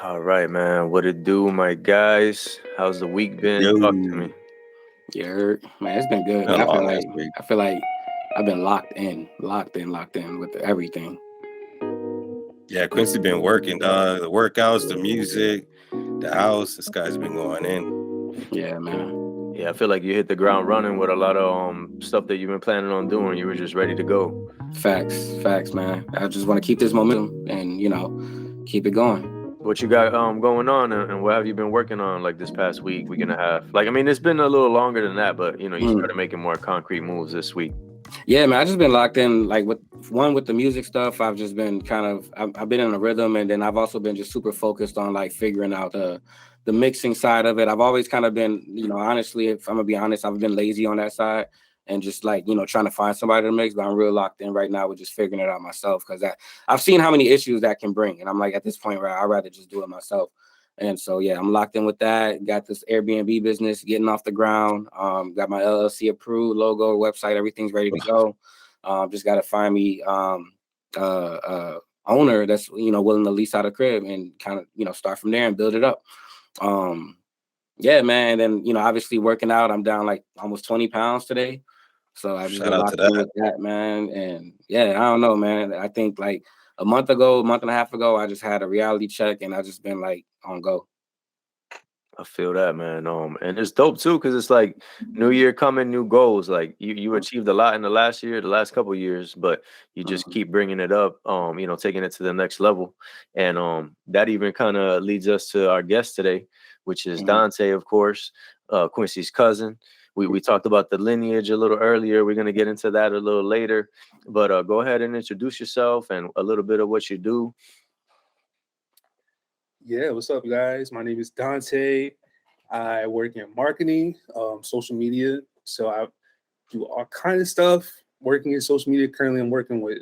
All right, man. What it do, my guys? How's the week been? Yo, Talk to me. Yeah, man, it's been good, man. been I a feel long like ass week. I feel like I've been locked in with everything. Yeah, Quincy been working, dog. The workouts, the music, the house. This guy's been going in. Yeah, man. Yeah, I feel like you hit the ground running with a lot of stuff that you've been planning on doing. You were just ready to go. Facts, man. I just want to keep this momentum and keep it going. What you got going on, and what have you been working on like this past week and a half? Like, I mean, it's been a little longer than that, but you Mm. started making more concrete moves this week. Yeah, man. I just been locked in, like with the music stuff. I've just been I've been in a rhythm, and then I've also been just super focused on like figuring out the mixing side of it. I've always kind of been, honestly, if I'm gonna be honest, I've been lazy on that side and just like trying to find somebody to mix. But I'm real locked in right now with just figuring it out myself because I've seen how many issues that can bring, and I'm like at this point where I'd rather just do it myself. And so, yeah, I'm locked in with that. Got this Airbnb business getting off the ground. Got my LLC approved, logo, website, everything's ready to go. Just got to find me owner that's willing to lease out a crib and kind of start from there and build it up. Yeah, man. And then obviously working out. I'm down like almost 20 pounds today. So I just Shout been out to locked in that. with that, man. And yeah, I don't know, man. I think like a month and a half ago, I just had a reality check and I just been like on go. I feel that, man. And it's dope too, because it's like new year coming, new goals. Like you achieved a lot in the last couple of years, but you just keep bringing it up. Taking it to the next level, and that even kind of leads us to our guest today, which is Dante, of course, Quincy's cousin. We talked about the lineage a little earlier. We're gonna get into that a little later, but go ahead and introduce yourself and a little bit of what you do. Yeah, what's up, guys? My name is Dante. I work in marketing, social media. So I do all kind of stuff working in social media. Currently, I'm working with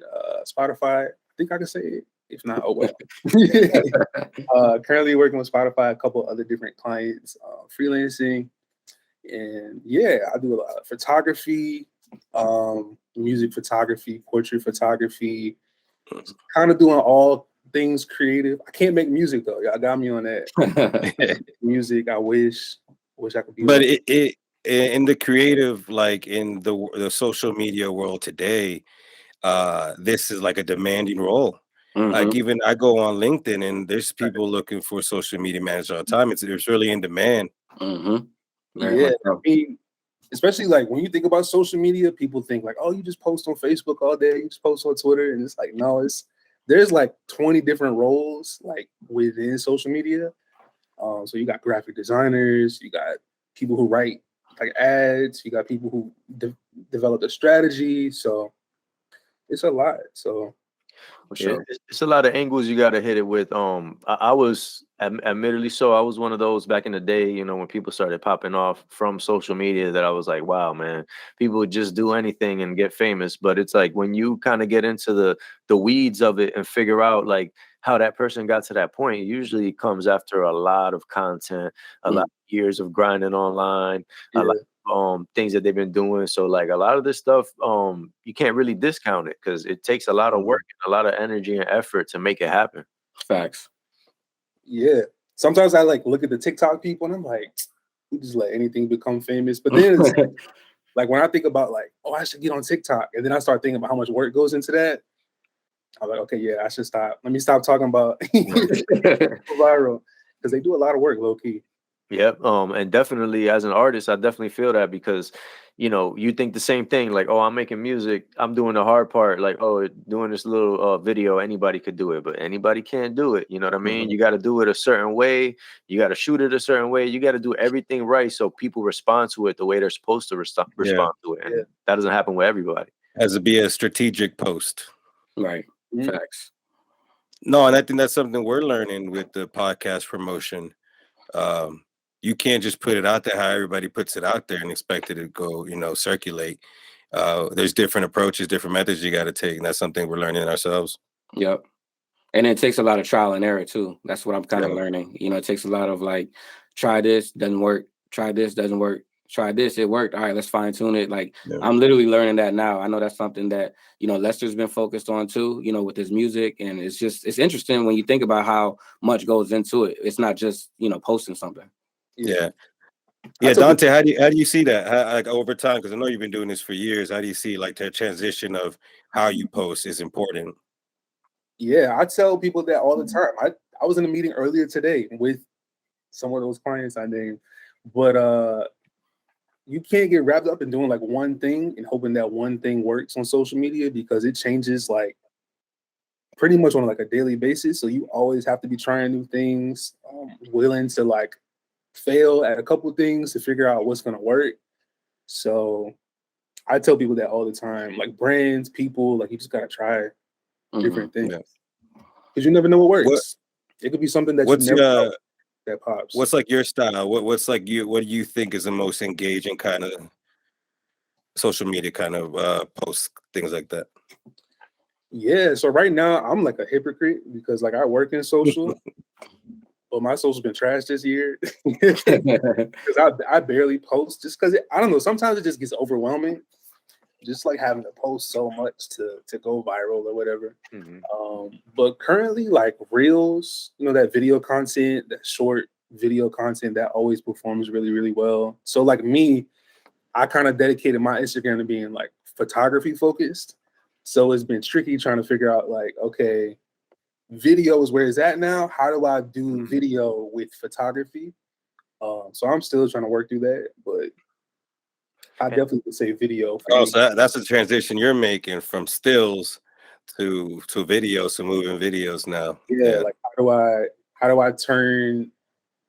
Spotify. I think I can say it. If not, oh well. Currently working with Spotify, a couple other different clients, freelancing, and yeah, I do a lot of photography, music photography, portrait photography. Kind of doing all things creative. I can't make music though. Y'all got me on that. Music, I wish I could be. But it in the creative, like in the social media world today, this is like a demanding role. Like even I go on LinkedIn and there's people looking for social media manager all the time. It's really in demand. Yeah, I mean, especially like when you think about social media, people think like, oh, you just post on Facebook all day, you just post on Twitter, and it's like, no, there's like 20 different roles like within social media. So you got graphic designers, you got people who write like ads, you got people who develop a strategy. So it's a lot. So It's a lot of angles you got to hit it with. I was admittedly so. I was one of those back in the day, when people started popping off from social media that I was like, wow, man, people would just do anything and get famous. But it's like when you kind of get into the weeds of it and figure out like how that person got to that point, it usually comes after a lot of content, a lot of years of grinding online, a lot things that they've been doing. So like a lot of this stuff, you can't really discount it because it takes a lot of work and a lot of energy and effort to make it happen. Facts. Yeah. Sometimes I like look at the TikTok people and I'm like, we just let anything become famous. But then it's like when I think about like, oh, I should get on TikTok, and then I start thinking about how much work goes into that. I'm like, okay, yeah, I should stop. Let me stop talking about viral because they do a lot of work, low key. Yep. And definitely as an artist, I definitely feel that because, you think the same thing, like, oh, I'm making music, I'm doing the hard part, like, oh, doing this little video, anybody could do it, but anybody can't do it. You know what I mean? You got to do it a certain way. You got to shoot it a certain way. You got to do everything right so people respond to it the way they're supposed to respond to it. And that doesn't happen with everybody. Has to be a strategic post. Right. Facts. No, and I think that's something we're learning with the podcast promotion. You can't just put it out there how everybody puts it out there and expect it to go, circulate. There's different approaches, different methods you got to take, and that's something we're learning ourselves. Yep. And it takes a lot of trial and error too. That's what I'm kind of learning. It takes a lot of like, try this, doesn't work. Try this, doesn't work. try this, it worked. All right, let's fine tune it. Like Yeah. I'm literally learning that now. I know that's something that, you know, Lester's been focused on too, you know, with his music. And it's interesting when you think about how much goes into it. It's not just, you know, posting something. Yeah. Dante, how do you see that? Like over time, because I know you've been doing this for years. How do you see like the transition of how you post is important? Yeah, I tell people that all the time. I was in a meeting earlier today with some of those clients I named, but you can't get wrapped up in doing like one thing and hoping that one thing works on social media, because it changes like pretty much on like a daily basis. So you always have to be trying new things, willing to like fail at a couple things to figure out what's going to work. So I tell people that all the time, like brands, people, like you just got to try different things, because you never know what works. It could be something that you never know that pops. What's like your style? What's like you? What do you think is the most engaging kind of social media kind of posts, things like that? Yeah, so right now I'm like a hypocrite because like I work in social, but my social's been trashed this year because I barely post, just because I don't know. Sometimes it just gets overwhelming, just like having to post so much to go viral or whatever. But currently, like reels, you know, that video content, that short video content, that always performs really, really well. So like me, I kind of dedicated my Instagram to being like photography focused. So it's been tricky trying to figure out like, okay, video is where it's at now. How do I do video with photography? So I'm still trying to work through that, but I definitely would say video. So that's a transition you're making from stills to videos, to moving videos now. Yeah, like how do I turn,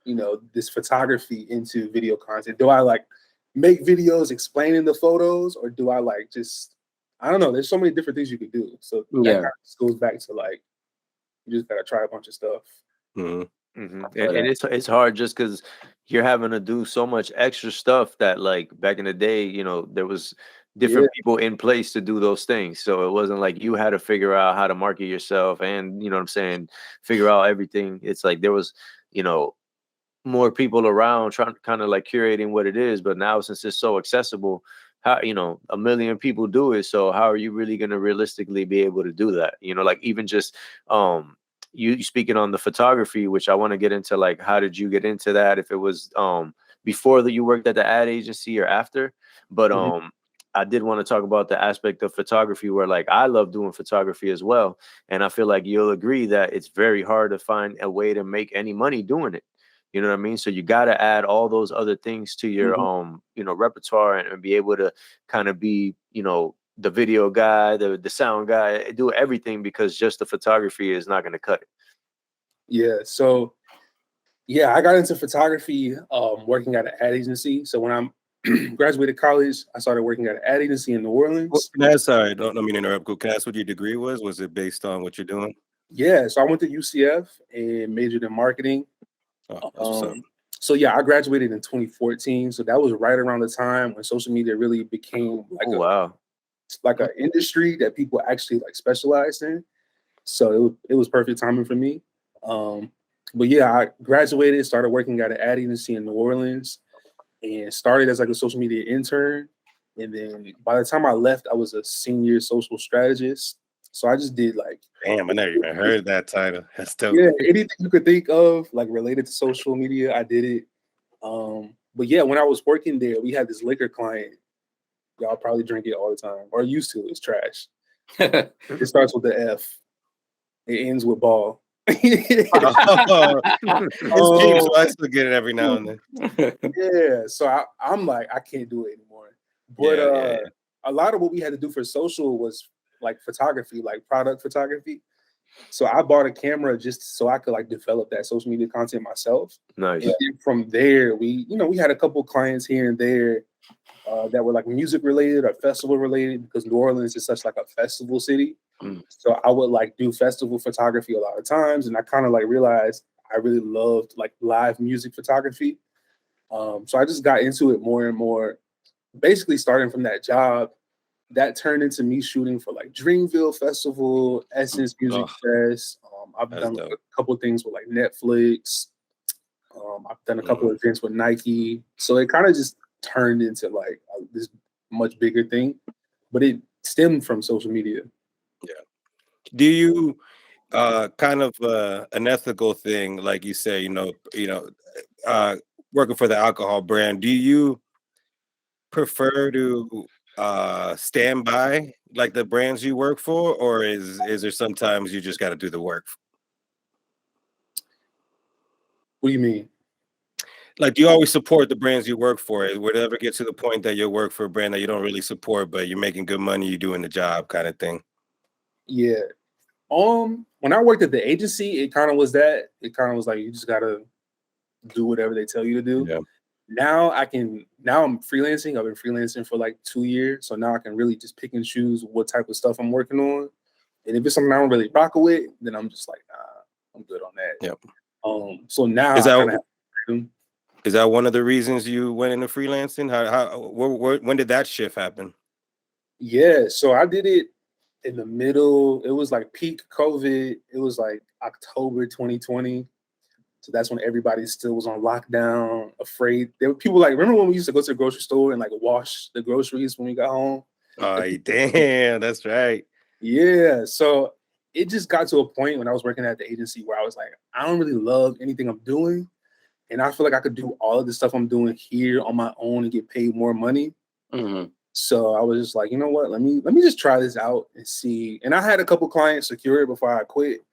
you know, this photography into video content? Do I like make videos explaining the photos, or do I like just, I don't know. There's so many different things you could do. So that kind of goes back to like, you just gotta try a bunch of stuff. And it's hard just because you're having to do so much extra stuff that like back in the day, you know, there was different people in place to do those things. So it wasn't like you had to figure out how to market yourself and, you know what I'm saying, figure out everything. It's like there was, you know, more people around trying kind of like curating what it is. But now since it's so accessible, how, you know, a million people do it. So how are you really going to realistically be able to do that? You know, like even just you speaking on the photography, which I want to get into, like how did you get into that? If it was before that you worked at the ad agency or after, but I did want to talk about the aspect of photography where like I love doing photography as well. And I feel like you'll agree that it's very hard to find a way to make any money doing it. You know what I mean? So you got to add all those other things to your, you know, repertoire and be able to kind of be, you know, the video guy, the sound guy, do everything, because just the photography is not going to cut it. Yeah. So, yeah, I got into photography working at an ad agency. So when I graduated college, I started working at an ad agency in New Orleans. Sorry, don't mean to interrupt. Can I ask what your degree was? Was it based on what you're doing? Yeah. So I went to UCF and majored in marketing. So yeah, I graduated in 2014. So that was right around the time when social media really became like an industry that people actually like specialized in. So it was perfect timing for me. But yeah, I graduated, started working at an ad agency in New Orleans, and started as like a social media intern. And then by the time I left, I was a senior social strategist. So I just did like, damn, I never even heard that title. That's dope. Yeah, anything you could think of like related to social media, I did it. But yeah, when I was working there, we had this liquor client. Y'all probably drink it all the time, or used to. It's trash. It starts with the F. It ends with ball. It's cheap, so I still get it every now and then. Yeah, so I'm like, I can't do it anymore. But a lot of what we had to do for social was like photography, like product photography. So I bought a camera just so I could like develop that social media content myself. Nice. And then from there, we had a couple clients here and there that were like music related or festival related, because New Orleans is such like a festival city. So I would like do festival photography a lot of times, and I kind of like realized I really loved like live music photography. So I just got into it more and more. Basically, starting from that job, that turned into me shooting for like Dreamville Festival, Essence Music Fest. I've done like a couple of things with like Netflix. I've done a couple of events with Nike. So it kind of just turned into like this much bigger thing, but it stemmed from social media. Yeah. Do you kind of an ethical thing, like you say, working for the alcohol brand, do you prefer to stand by like the brands you work for, or is there sometimes you just got to do the work? What do you mean? Like, do you always support the brands you work for? Would it ever get to the point that you work for a brand that you don't really support, but you're making good money, you're doing the job kind of thing? Yeah. When I worked at the agency, it kind of was that. It kind of was like you just gotta do whatever they tell you to do. Yeah. Now I'm freelancing. I've been freelancing for like 2 years. So now I can really just pick and choose what type of stuff I'm working on. And if it's something I don't really rock with, then I'm just like, nah, I'm good on that. Yep. So now Is I that kind of have freedom. Is that one of the reasons you went into freelancing? When did that shift happen? Yeah, so I did it in the middle. It was like peak COVID. It was like October 2020. So that's when everybody still was on lockdown, afraid. There were people like, remember when we used to go to the grocery store and like wash the groceries when we got home? Oh, damn, that's right. Yeah. So it just got to a point when I was working at the agency where I was like, I don't really love anything I'm doing. And I feel like I could do all of the stuff I'm doing here on my own and get paid more money. Mm-hmm. So I was just like, you know what? Let me just try this out and see. And I had a couple clients secured before I quit.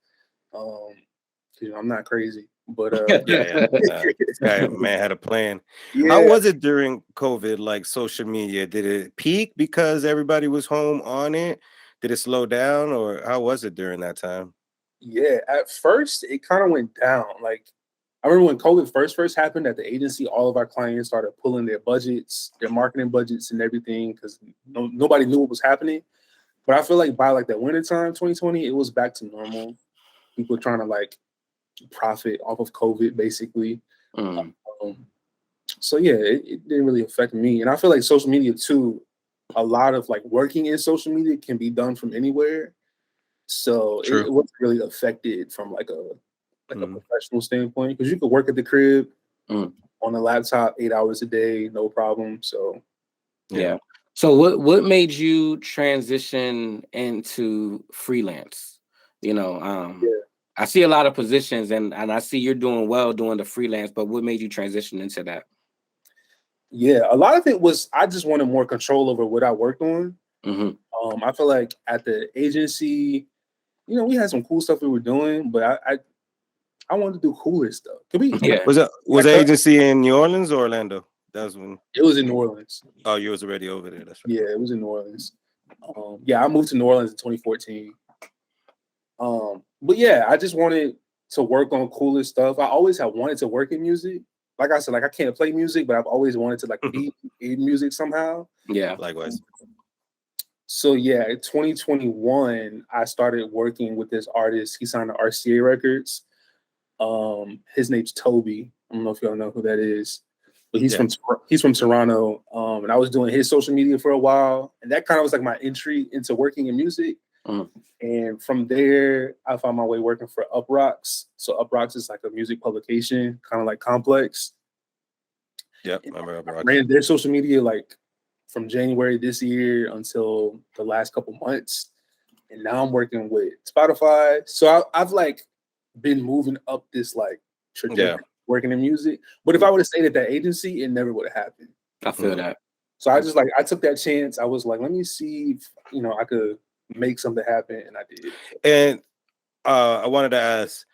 I'm not crazy, but this guy, man, had a plan. Yeah. How was it during COVID? Like social media, did it peak because everybody was home on it? Did it slow down, or how was it during that time? Yeah, at first it kind of went down. Like I remember when COVID first happened at the agency, all of our clients started pulling their budgets, their marketing budgets and everything because nobody knew what was happening. But I feel like by like that winter time, 2020, it was back to normal. People trying to like profit off of COVID, basically. So yeah, it didn't really affect me. And I feel like social media too, a lot of like working in social media can be done from anywhere. So it wasn't really affected from like a professional standpoint because you could work at the crib on a laptop 8 hours a day, no problem. So yeah. So what made you transition into freelance? I see a lot of positions and I see you're doing well doing the freelance, but what made you transition into that? Yeah, a lot of it was I just wanted more control over what I worked on. I feel like at the agency, we had some cool stuff we were doing, but I wanted to do cooler stuff. Was the agency in New Orleans or Orlando? That was when it was in New Orleans. Oh, you was already over there. That's right. Yeah, it was in New Orleans. I moved to New Orleans in 2014. But yeah, I just wanted to work on cooler stuff. I always have wanted to work in music. Like I said, like I can't play music, but I've always wanted to like be in music somehow. Yeah, likewise. So yeah, in 2021, I started working with this artist. He signed to RCA Records. His name's Toby. I don't know if y'all know who that is, but he's from Toronto. And I was doing his social media for a while, and that kind of was like my entry into working in music. And from there, I found my way working for Uprocks. So Uprocks is like a music publication, kind of like Complex. Yep, I remember Uprocks. I ran their social media like from January this year until the last couple months. And now I'm working with Spotify. So I've like been moving up this like trajectory working in music. But if I would have stayed at that agency, it never would have happened. I feel that. So I took that chance. I was like, let me see if, I could make something happen, and I did. And I wanted to ask,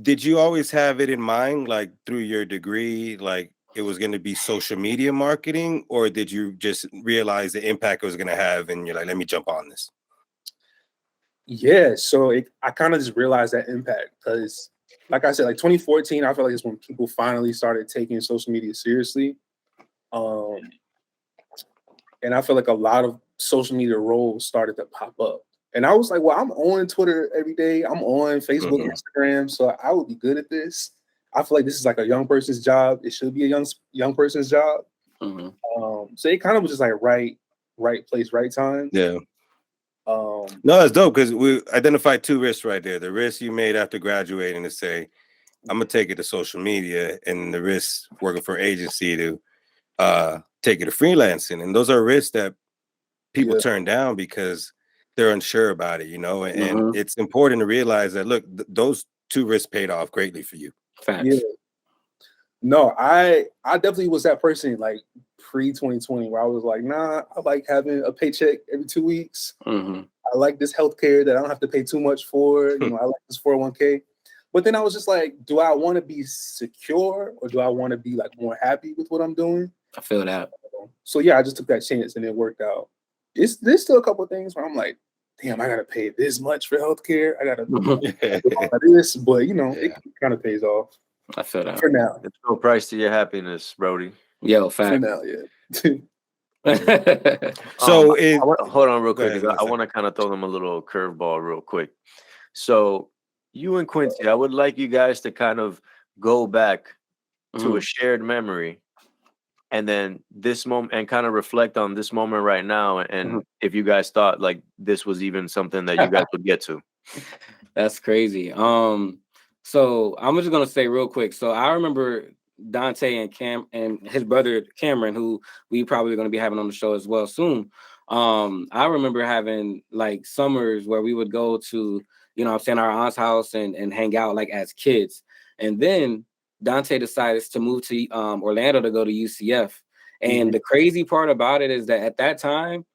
did you always have it in mind, like through your degree, like it was going to be social media marketing, or did you just realize the impact it was going to have and you're like, let me jump on this? Yeah, so I kind of just realized that impact because, like I said, like 2014, I feel like it's when people finally started taking social media seriously. And I feel like a lot of social media roles started to pop up. And I was like, well, I'm on Twitter every day. I'm on Facebook, Instagram. So I would be good at this. I feel like this is like a young person's job. It should be a young person's job. So it kind of was just like right place, right time. Yeah. No, that's dope because we identified two risks right there. The risk you made after graduating to say, I'm gonna take it to social media, and the risk working for an agency to take it to freelancing. And those are risks that people Yeah. turn down because they're unsure about it, you know. And Mhm. it's important to realize that, look, those two risks paid off greatly for you. Facts. Yeah. No, I definitely was that person like pre-2020 where I was like, nah, I like having a paycheck every 2 weeks. Mhm. I like this healthcare that I don't have to pay too much for. You know, I like this 401k. But then I was just like, do I want to be secure or do I want to be like more happy with what I'm doing? I feel that. So yeah, I just took that chance and it worked out. There's still a couple of things where I'm like, damn, I gotta pay this much for healthcare. I gotta do all of this, but you know, it kind of pays off. I feel that. For now. There's no price to your happiness, Brody. Yo, For fact. now, yeah. So hold on real quick. ahead, 'Cause I want to kind of throw them a little curveball real quick. So you and Quincy, I would like you guys to kind of go back to a shared memory and then this moment and kind of reflect on this moment right now. And if you guys thought like this was even something that you guys would get to. That's crazy. So I'm just gonna say real quick. So I remember Dante and Cam and his brother Cameron, who we probably gonna be having on the show as well soon. I remember having like summers where we would go to, you know, I'm saying, our aunt's house and hang out like as kids. And then Dante decides to move to Orlando to go to UCF. And the crazy part about it is that at that time,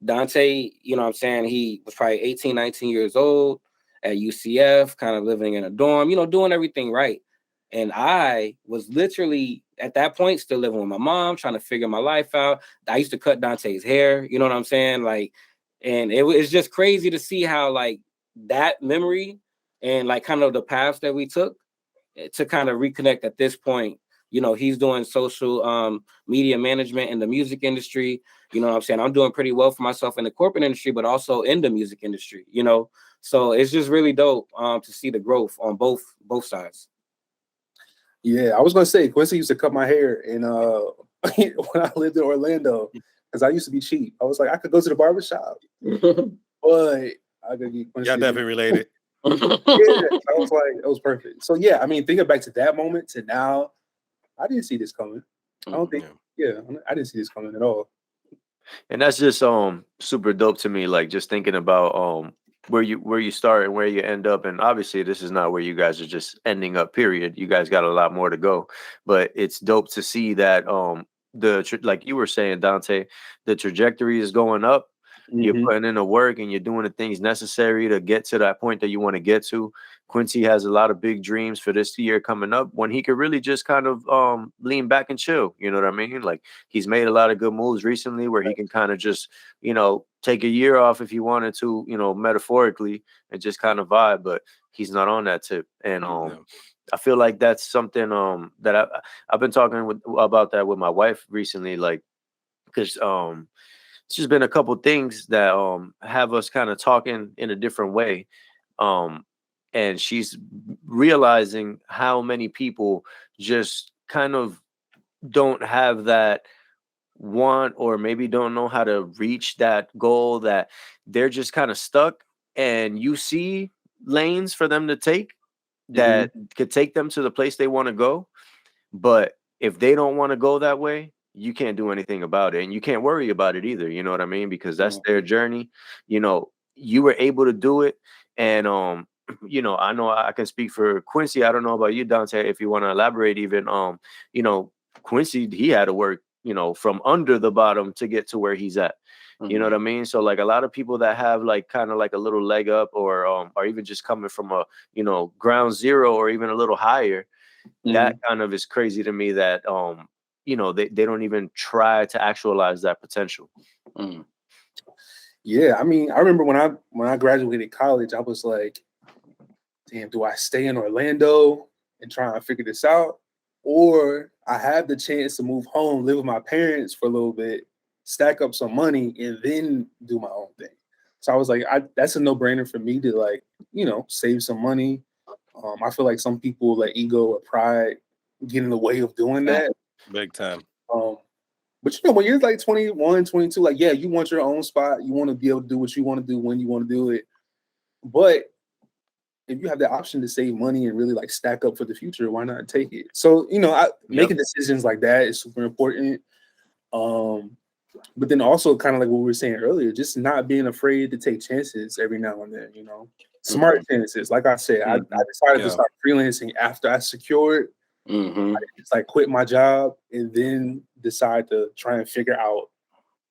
Dante, you know what I'm saying, he was probably 18, 19 years old at UCF, kind of living in a dorm, you know, doing everything right. And I was literally at that point still living with my mom, trying to figure my life out. I used to cut Dante's hair, you know what I'm saying? Like, and it's just crazy to see how like that memory and like kind of the paths that we took to kind of reconnect at this point. You know, he's doing social media management in the music industry. You know what I'm saying? I'm doing pretty well for myself in the corporate industry, but also in the music industry, you know? So it's just really dope to see the growth on both sides. Yeah, I was gonna say Quincy used to cut my hair in when I lived in Orlando because I used to be cheap. I was like, I could go to the barbershop, but I could get Quincy. Y'all definitely related. Yeah, I was like, it was perfect. So yeah, I mean, thinking back to that moment to now, I didn't see this coming. I don't think. Yeah, I didn't see this coming at all. And that's just super dope to me. Like just thinking about where you start and where you end up. And obviously this is not where you guys are just ending up, period. You guys got a lot more to go. But it's dope to see that like you were saying, Dante, the trajectory is going up. You're putting in the work and you're doing the things necessary to get to that point that you want to get to. Quincy has a lot of big dreams for this year coming up when he could really just kind of lean back and chill. You know what I mean? Like he's made a lot of good moves recently where he can kind of just, you know, take a year off if he wanted to, you know, metaphorically and just kind of vibe, but he's not on that tip. And I feel like that's something that I've been talking about that with my wife recently, like because it's just been a couple things that have us kind of talking in a different way. And she's realizing how many people just kind of don't have that want or maybe don't know how to reach that goal, that they're just kind of stuck, and you see lanes for them to take that could take them to the place they want to go. But if they don't want to go that way, you can't do anything about it. And you can't worry about it either. You know what I mean? Because that's their journey. You know, you were able to do it. And, you know I can speak for Quincy. I don't know about you, Dante, if you want to elaborate even. You know, Quincy, he had to work, you know, from under the bottom to get to where he's at. You know what I mean? So like a lot of people that have like kind of like a little leg up or even just coming from a, you know, ground zero or even a little higher, that kind of is crazy to me that you know they don't even try to actualize that potential. Yeah, I mean, I remember when I graduated college, I was like, damn, do I stay in Orlando and try and figure this out, or I have the chance to move home, live with my parents for a little bit, stack up some money, and then do my own thing. So I was like, that's a no-brainer for me to, like, you know, save some money. I feel like some people let ego or pride get in the way of doing that. Big time. But you know, when you're like 21, 22, like, yeah, you want your own spot. You want to be able to do what you want to do when you want to do it. But if you have the option to save money and really like stack up for the future, why not take it? So, you know, making decisions like that is super important. But then also kind of like what we were saying earlier, just not being afraid to take chances every now and then, smart chances. Like I said, I decided to start freelancing after I secured. I didn't just like quit my job and then decide to try and figure out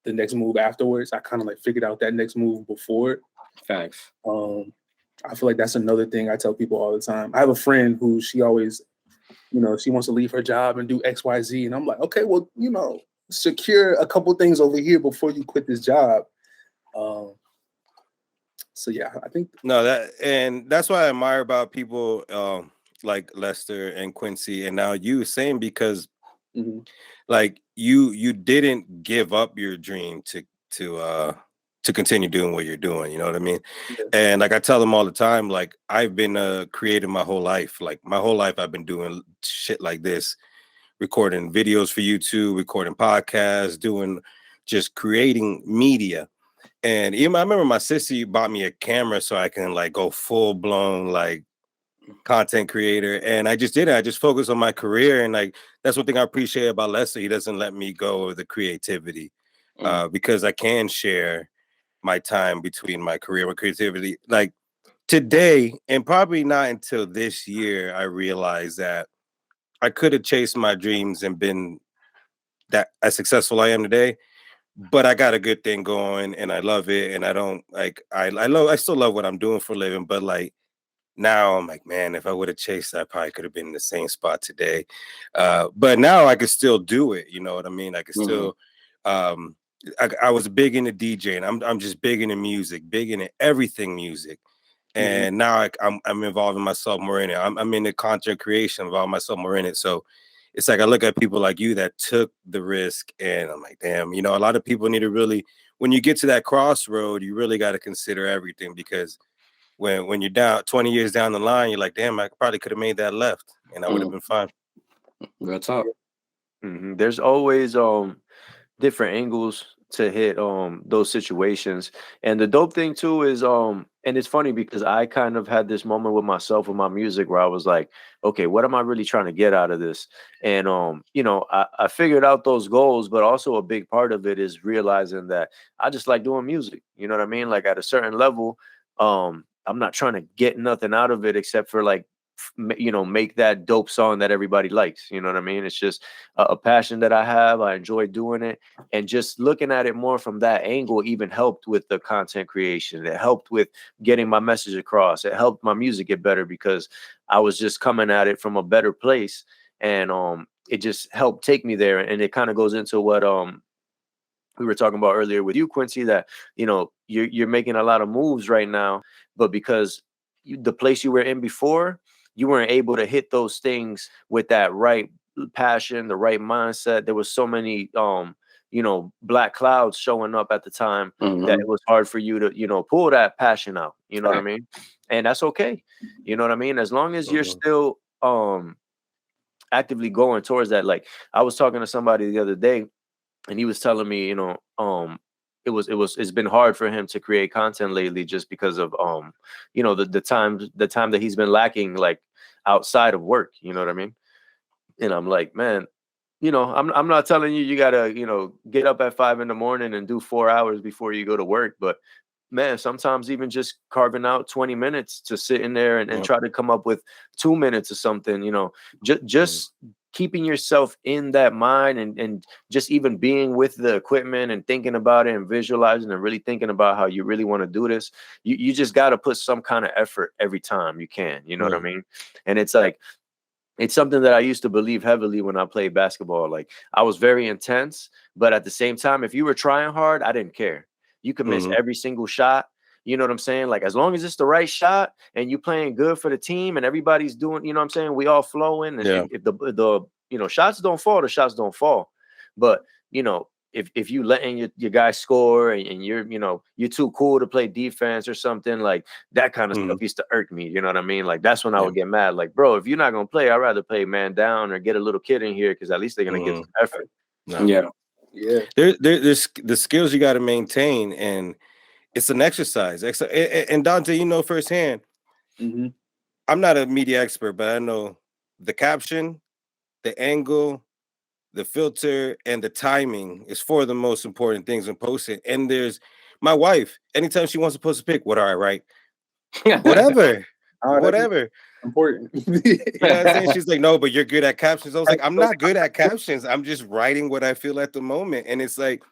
the next move afterwards. I kind of like figured out that next move before. Facts. I feel like that's another thing I tell people all the time. I have a friend who she always, she wants to leave her job and do X, Y, Z. And I'm like, okay, well, secure a couple things over here before you quit this job. So yeah, I think that's what I admire about people like Lester and Quincy and now you saying because like you didn't give up your dream to continue doing what you're doing, you know what I mean? Yeah. And like I tell them all the time, like I've been creating my whole life. Like my whole life I've been doing shit like this, recording videos for YouTube, recording podcasts, doing just creating media. And even I remember my sister bought me a camera so I can like go full blown like content creator. And I just did it. I just focused on my career. And like that's one thing I appreciate about Lester. He doesn't let me go of the creativity because I can share my time between my career and creativity. Like today, and probably not until this year, I realized that I could have chased my dreams and been that as successful I am today. But I got a good thing going and I love it. And I don't like I still love what I'm doing for a living, but like now I'm like, man, if I would have chased that, I probably could have been in the same spot today. But now I could still do it. You know what I mean? I could still I was big into DJing. I'm just big into music, big into everything music. And now I'm involving myself more in it. I'm in the content creation, involving myself more in it. So it's like I look at people like you that took the risk, and I'm like, damn, a lot of people need to really, when you get to that crossroad, you really got to consider everything because when you're down 20 years down the line, you're like, damn, I probably could have made that left, and I would have been fine. Real talk. There's always different angles to hit those situations. And the dope thing too is and it's funny because I kind of had this moment with myself with my music where I was like, okay, what am I really trying to get out of this? And I figured out those goals, but also a big part of it is realizing that I just like doing music. You know what I mean? Like at a certain level, I'm not trying to get nothing out of it except for like make that dope song that everybody likes. You know what I mean? It's just a passion that I have. I enjoy doing it, and just looking at it more from that angle even helped with the content creation. It helped with getting my message across. It helped my music get better because I was just coming at it from a better place, and it just helped take me there. And it kind of goes into what we were talking about earlier with you, Quincy, that you're making a lot of moves right now, but because the place you were in before, you weren't able to hit those things with that right passion, the right mindset. There was so many black clouds showing up at the time that it was hard for you to pull that passion out. You know what I mean? And that's okay. You know what I mean? As long as you're still actively going towards that. Like I was talking to somebody the other day and he was telling me, it's been hard for him to create content lately just because of the time that he's been lacking like outside of work. You know what I mean? And I'm like, man, I'm not telling you gotta get up at 5 a.m. and do 4 hours before you go to work, but man, sometimes even just carving out 20 minutes to sit in there and try to come up with 2 minutes or something, just keeping yourself in that mind and just even being with the equipment and thinking about it and visualizing and really thinking about how you really want to do this. You just got to put some kind of effort every time you can, you know what I mean? And it's like, it's something that I used to believe heavily when I played basketball. Like I was very intense, but at the same time, if you were trying hard, I didn't care. You could miss every single shot. You know what I'm saying? Like as long as it's the right shot and you playing good for the team and everybody's doing, you know what I'm saying? We all flowing. And if the shots don't fall, the shots don't fall. But if you letting your guys score and you're too cool to play defense or something, like that kind of stuff used to irk me. You know what I mean? Like that's when I would get mad. Like, bro, if you're not gonna play, I'd rather play man down or get a little kid in here because at least they're gonna get some effort. Yeah. There's the skills you got to maintain, and it's an exercise. And Dante, firsthand. I'm not a media expert, but I know the caption, the angle, the filter and the timing is four of the most important things when posting. And there's my wife, anytime she wants to post a pic, what do I write? Whatever. Whatever. Important. You know what I'm saying? She's like, no, but you're good at captions. I was like, I'm not good at captions. I'm just writing what I feel at the moment. And it's like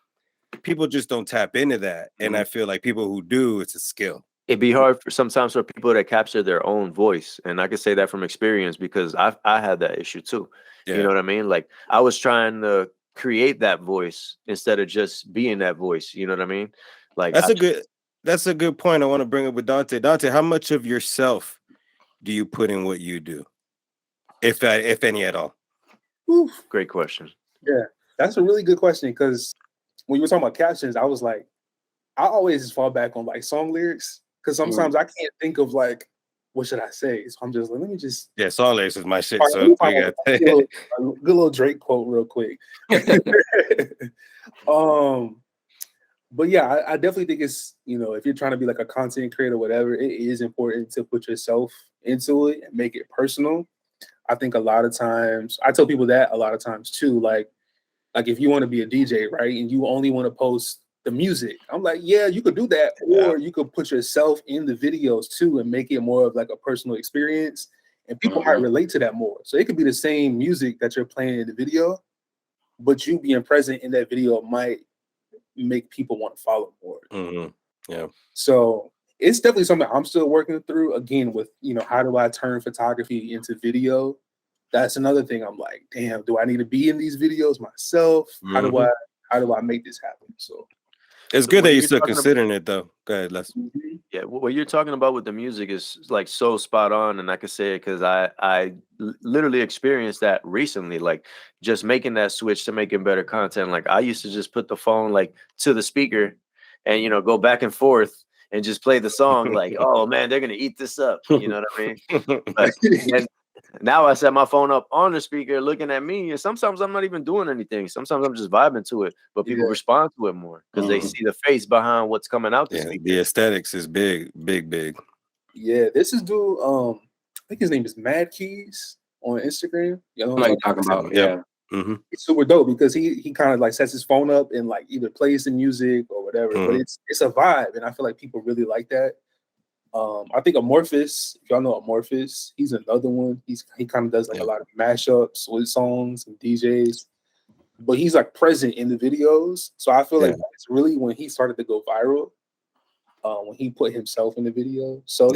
people just don't tap into that. And I feel like people who do, it's a skill. It'd be hard sometimes for people that capture their own voice. And I can say that from experience because I had that issue too. Yeah. You know what I mean? Like I was trying to create that voice instead of just being that voice. You know what I mean? Like that's a good point I want to bring up with Dante. Dante, how much of yourself do you put in what you do? If any at all? Oof. Great question. Yeah, that's a really good question because when you were talking about captions, I was like, I always just fall back on like song lyrics because sometimes I can't think of like what should I say. So I'm just like, let me just song lyrics is my shit. Right, So a good little Drake quote real quick. But yeah, I definitely think it's, if you're trying to be like a content creator, whatever, it is important to put yourself into it and make it personal. I think a lot of times, I tell people that a lot of times too, like if you want to be a DJ, right, and you only want to post the music, I'm like, yeah, you could do that, or you could put yourself in the videos too and make it more of like a personal experience, and people might relate to that more. So it could be the same music that you're playing in the video, but you being present in that video might make people want to follow more. Yeah. So it's definitely something I'm still working through. Again, with how do I turn photography into video? That's another thing. I'm like, damn, do I need to be in these videos myself? How do I make this happen? So it's good that you're still considering it though. Go ahead, Les. Yeah, what you're talking about with the music is like so spot on, and I can say it because I literally experienced that recently, like just making that switch to making better content. Like I used to just put the phone like to the speaker, and go back and forth and just play the song. Like, oh man, they're gonna eat this up. You know what I mean? But then, now I set my phone up on the speaker looking at me, and sometimes I'm not even doing anything. Sometimes I'm just vibing to it, but people respond to it more because they see the face behind what's coming out the speaker. The aesthetics is big. Yeah, this is dude, I think his name is Mad Keys on Instagram. You know what I'm talking about? Yeah. It's super dope because he kind of like sets his phone up and like either plays the music or whatever, but it's a vibe, and I feel like people really like that. I think Amorphous, if y'all know Amorphous, he's another one. He kind of does like a lot of mashups with songs and DJs, but he's like present in the videos. So I feel like it's really when he started to go viral, when he put himself in the video. So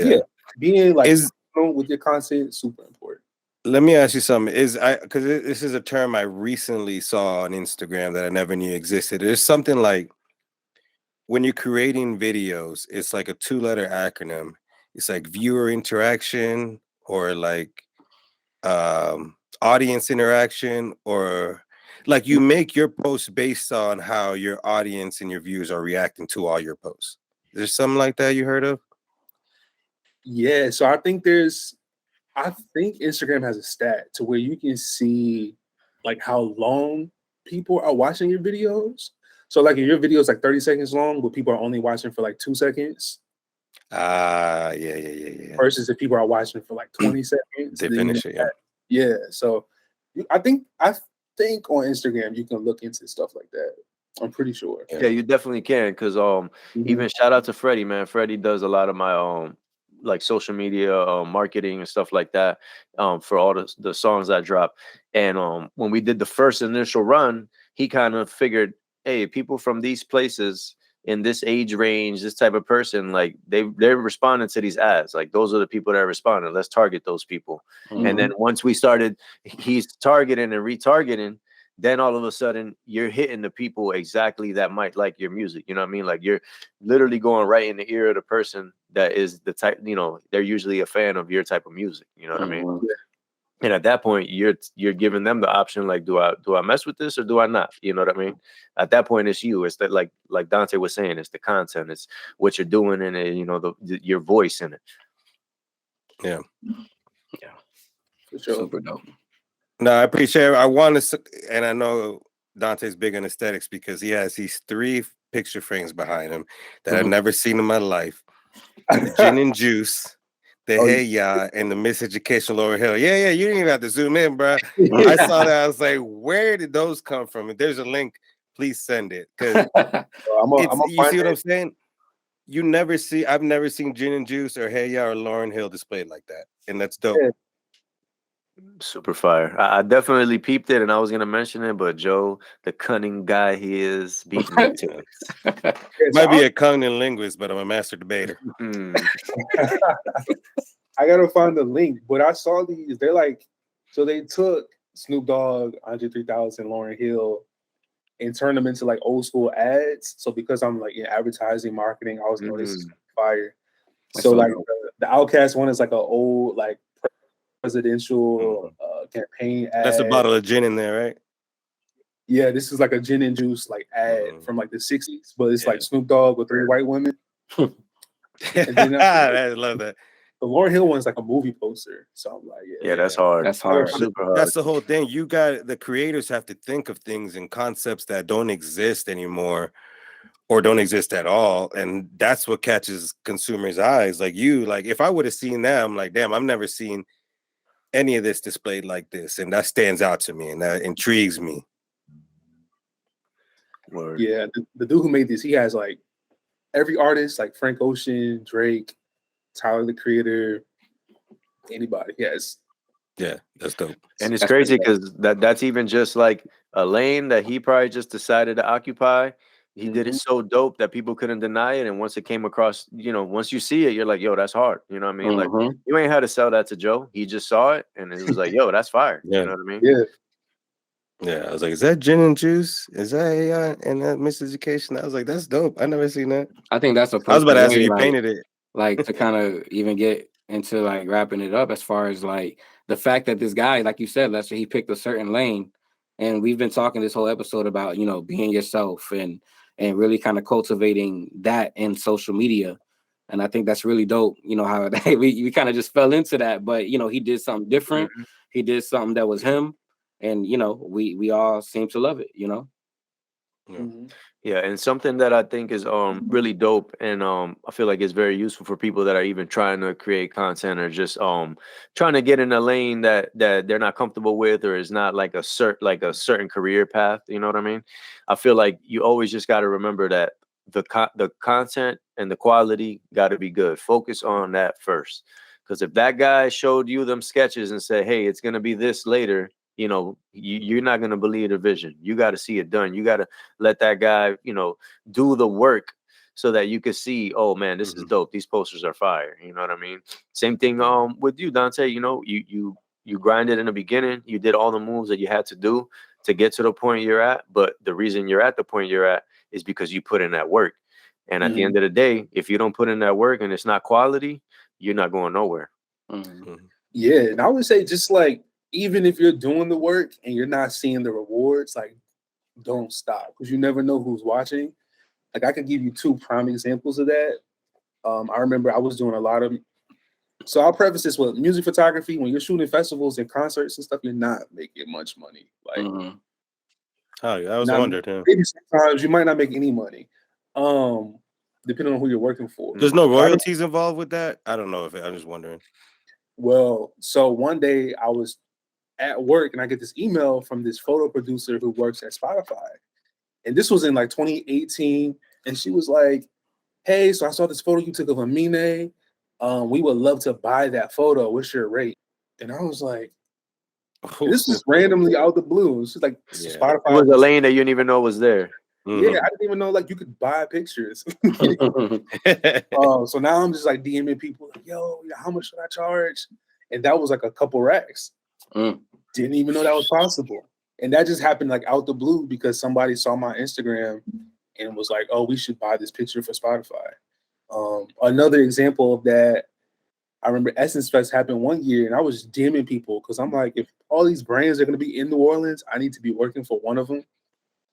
being like with your content, super important. Let me ask you something. Because this is a term I recently saw on Instagram that I never knew existed. There's something like, when you're creating videos, it's like a 2-letter acronym. It's like viewer interaction, or like audience interaction, or like you make your post based on how your audience and your viewers are reacting to all your posts. There's something like that you heard of? Yeah, so I think Instagram has a stat to where you can see like how long people are watching your videos. So like if your video is like 30 seconds long, but people are only watching for like 2 seconds. Yeah. Versus if people are watching for like 20 seconds. They finish it, Yeah. So I think on Instagram you can look into stuff like that. I'm pretty sure. Yeah, you definitely can, because even shout out to Freddie, man. Freddie does a lot of my like social media marketing and stuff like that for all the songs I drop. And when we did the first initial run, he kind of figured, hey, people from these places in this age range, this type of person, like they're responding to these ads. Like those are the people that are responding. Let's target those people. And then once we started, he's targeting and retargeting. Then all of a sudden you're hitting the people exactly that might like your music. You know what I mean? Like you're literally going right in the ear of the person that is the type, they're usually a fan of your type of music. You know what I mean? And at that point, you're giving them the option, like, do I mess with this or do I not? You know what I mean? At that point, it's you. It's that like Dante was saying, it's the content, it's what you're doing in it, your voice in it. Yeah. For sure. Super dope. No, I appreciate it. I want to, and I know Dante's big on aesthetics because he has these 3 picture frames behind him that I've never seen in my life. The gin and juice, hey ya and the miseducation Lauryn Hill. Yeah, you didn't even have to zoom in, bro. I saw that. I was like, where did those come from? If there's a link, please send it. Because you see what I'm saying? I've never seen Gin and Juice or Hey Ya or Lauryn Hill displayed like that. And that's dope. Yeah. Super fire. I definitely peeped it, and I was gonna mention it, but Joe, the cunning guy he is, beat me to it. Might be a cunning linguist, but I'm a master debater. I gotta find the link, but I saw these. They're like, so they took Snoop Dogg, Andre 3000, Lauryn Hill, and turned them into like old school ads. So because I'm like in advertising marketing, I was this is fire. So like the Outkast one is like an old like presidential campaign ad. That's a bottle of gin in there, right? Yeah, this is like a gin and juice like ad from like the 60s, but it's like Snoop Dogg with 3 white women. And then I love that. The Lauryn Hill one's like a movie poster. So I'm like, yeah, that's hard. That's hard. Super hard. That's the whole thing. The creators have to think of things and concepts that don't exist anymore or don't exist at all. And that's what catches consumers' eyes. Like if I would have seen that, I'm like, damn, I've never seen any of this displayed like this. And that stands out to me and that intrigues me. Word. Yeah, the dude who made this, he has like every artist, like Frank Ocean, Drake, Tyler the Creator, anybody. Yes. Yeah, that's dope. And it's crazy because that's even just like a lane that he probably just decided to occupy. He did it so dope that people couldn't deny it. And once it came across, once you see it, you're like, yo, that's hard. You know what I mean? Like, you ain't had to sell that to Joe. He just saw it and it was like, yo, that's fire. Yeah. You know what I mean? Yeah. Yeah, I was like, is that gin and juice? Is that AI and that miseducation? I was like, that's dope. I never seen that. I think that's a I was about to ask if you painted it. Like to kind of even get into like wrapping it up as far as like the fact that this guy, like you said, Lester, he picked a certain lane. And we've been talking this whole episode about, being yourself and really kind of cultivating that in social media. And I think that's really dope. How we kind of just fell into that, but he did something different. He did something that was him. And we all seem to love it, Yeah, and something that I think is really dope, and I feel like it's very useful for people that are even trying to create content or just trying to get in a lane that they're not comfortable with, or is not like a certain career path. You know what I mean? I feel like you always just got to remember that the content and the quality got to be good. Focus on that first, because if that guy showed you them sketches and said, "Hey, it's gonna be this later," you're not going to believe the vision. You got to see it done. You got to let that guy, do the work so that you can see, oh man, this is dope. These posters are fire. You know what I mean? Same thing with you, Dante. You grinded in the beginning. You did all the moves that you had to do to get to the point you're at. But the reason you're at the point you're at is because you put in that work. And at the end of the day, if you don't put in that work and it's not quality, you're not going nowhere. Yeah, and I would say just like, even if you're doing the work and you're not seeing the rewards, like don't stop, because you never know who's watching. Like I could give you 2 prime examples of that. I remember I was doing a lot of, so I'll preface this with music photography. When you're shooting festivals and concerts and stuff, you're not making much money. Like, oh yeah, I was wondering. Maybe sometimes you might not make any money, depending on who you're working for. There's no royalties involved with that. I don't know I'm just wondering. Well, so one day I was at work and I get this email from this photo producer who works at Spotify. And this was in like 2018. And she was like, hey, so I saw this photo you took of Amine. We would love to buy that photo. What's your rate? And I was like, this was randomly out of the blue. She's like, Spotify. It was a lane that you didn't even know was there. Yeah, I didn't even know like you could buy pictures. So now I'm just like DMing people, like, yo, how much should I charge? And that was like a couple racks. Didn't even know that was possible. And that just happened like out the blue because somebody saw my Instagram and was like, oh, we should buy this picture for Spotify. Another example of that, I remember Essence Fest happened one year and I was DMing people because I'm like, if all these brands are going to be in New Orleans, I need to be working for one of them.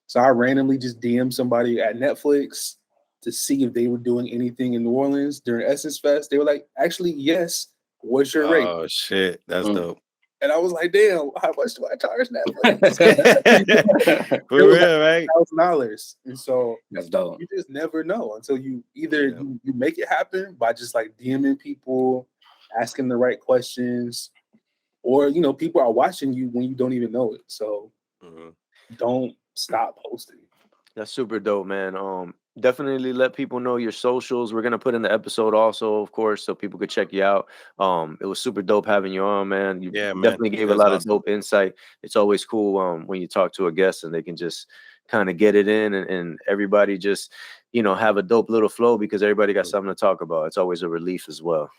So I randomly just DM'd somebody at Netflix to see if they were doing anything in New Orleans during Essence Fest. They were like, actually, yes. What's your rate? Oh, shit. That's dope. And I was like, damn, how much do I charge Netflix? For real, right? $1,000. And so that's dope. You just never know until you either you make it happen by just like DMing people asking the right questions, or people are watching you when you don't even know it. So don't stop posting. That's super dope, man. Definitely let people know your socials. We're gonna put in the episode also, of course, so people could check you out. It was super dope having you on, man. You definitely gave a lot of dope insight. It's always cool when you talk to a guest and they can just kind of get it in, and everybody just have a dope little flow because everybody got something to talk about. It's always a relief as well.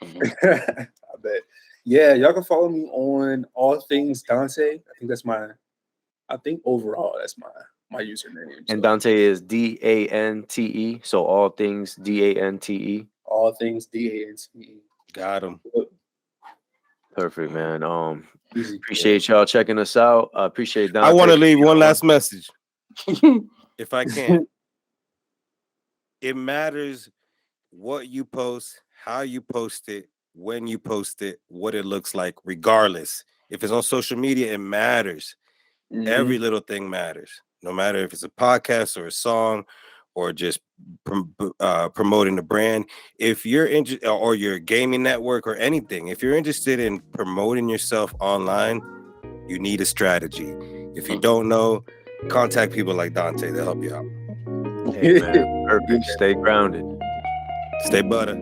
I bet. Yeah, y'all can follow me on all things Dante. I think overall that's my username. And Dante is Dante, so all things Dante. All things Dante. Got him. Perfect, man. Appreciate y'all checking us out. Appreciate Dante. I want to leave one last message, if I can. It matters what you post, how you post it, when you post it, what it looks like, regardless. If it's on social media, it matters. Every little thing matters, no matter if it's a podcast or a song or just promoting the brand. If you're interested, or your gaming network or anything, if you're interested in promoting yourself online, you need a strategy. If you don't know, contact people like Dante. They'll help you out. Hey, man, perfect. Stay grounded. Stay butter.